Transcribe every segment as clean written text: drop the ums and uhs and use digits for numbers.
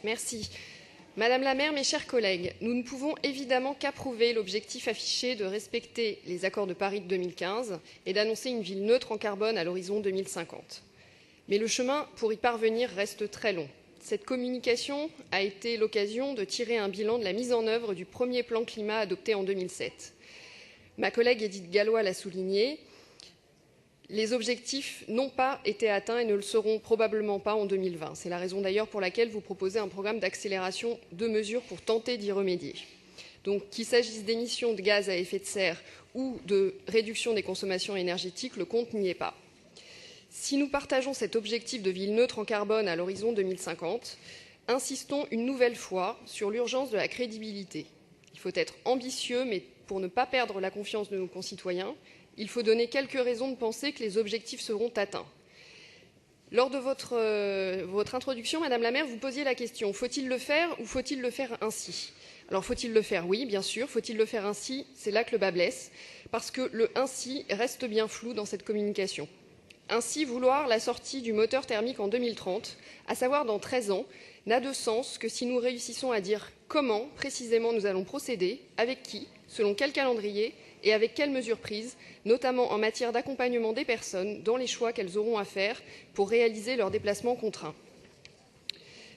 Merci. Madame la maire, mes chers collègues, nous ne pouvons évidemment qu'approuver l'objectif affiché de respecter les accords de Paris de 2015 et d'annoncer une ville neutre en carbone à l'horizon 2050. Mais le chemin pour y parvenir reste très long. Cette communication a été l'occasion de tirer un bilan de la mise en œuvre du premier plan climat adopté en 2007. Ma collègue Édith Gallois l'a souligné, les objectifs n'ont pas été atteints et ne le seront probablement pas en 2020. C'est la raison d'ailleurs pour laquelle vous proposez un programme d'accélération de mesures pour tenter d'y remédier. Donc qu'il s'agisse d'émissions de gaz à effet de serre ou de réduction des consommations énergétiques, le compte n'y est pas. Si nous partageons cet objectif de ville neutre en carbone à l'horizon 2050, insistons une nouvelle fois sur l'urgence de la crédibilité. Il faut être ambitieux, mais pour ne pas perdre la confiance de nos concitoyens, il faut donner quelques raisons de penser que les objectifs seront atteints. Lors de votre introduction, Madame la maire, vous posiez la question « faut-il le faire ou faut-il le faire ainsi ?» Alors, faut-il le faire? Oui, bien sûr. Faut-il le faire ainsi? C'est là que le bât blesse, parce que le « ainsi » reste bien flou dans cette communication. Ainsi, vouloir la sortie du moteur thermique en 2030, à savoir dans 13 ans, n'a de sens que si nous réussissons à dire comment précisément nous allons procéder, avec qui, selon quel calendrier et avec quelles mesures prises, notamment en matière d'accompagnement des personnes dans les choix qu'elles auront à faire pour réaliser leurs déplacements contraints.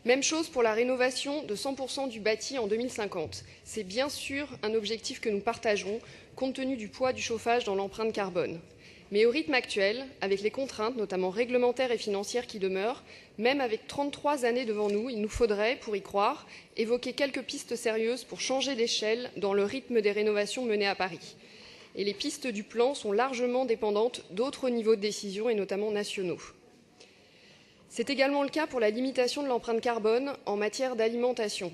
Même chose pour la rénovation de 100% du bâti en 2050. C'est bien sûr un objectif que nous partageons, compte tenu du poids du chauffage dans l'empreinte carbone. Mais au rythme actuel, avec les contraintes, notamment réglementaires et financières qui demeurent, même avec 33 années devant nous, il nous faudrait, pour y croire, évoquer quelques pistes sérieuses pour changer d'échelle dans le rythme des rénovations menées à Paris. Et les pistes du plan sont largement dépendantes d'autres niveaux de décision, et notamment nationaux. C'est également le cas pour la limitation de l'empreinte carbone en matière d'alimentation.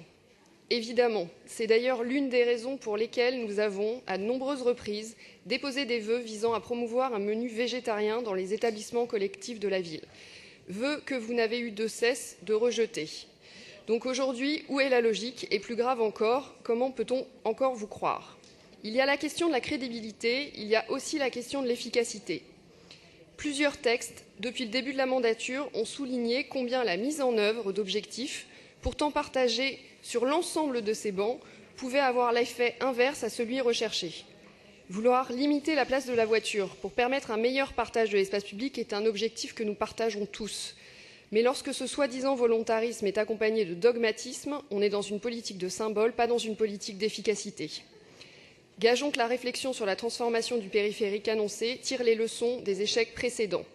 Évidemment, c'est d'ailleurs l'une des raisons pour lesquelles nous avons, à de nombreuses reprises, déposé des vœux visant à promouvoir un menu végétarien dans les établissements collectifs de la ville. Vœux que vous n'avez eu de cesse de rejeter. Donc aujourd'hui, où est la logique? Et plus grave encore, comment peut-on encore vous croire? Il y a la question de la crédibilité, il y a aussi la question de l'efficacité. Plusieurs textes, depuis le début de la mandature, ont souligné combien la mise en œuvre d'objectifs, pourtant partagés sur l'ensemble de ces bancs, pouvait avoir l'effet inverse à celui recherché. Vouloir limiter la place de la voiture pour permettre un meilleur partage de l'espace public est un objectif que nous partageons tous. Mais lorsque ce soi-disant volontarisme est accompagné de dogmatisme, on est dans une politique de symbole, pas dans une politique d'efficacité. Gageons que la réflexion sur la transformation du périphérique annoncée tire les leçons des échecs précédents.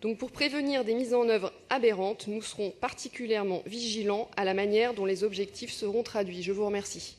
Donc pour prévenir des mises en œuvre aberrantes, nous serons particulièrement vigilants à la manière dont les objectifs seront traduits. Je vous remercie.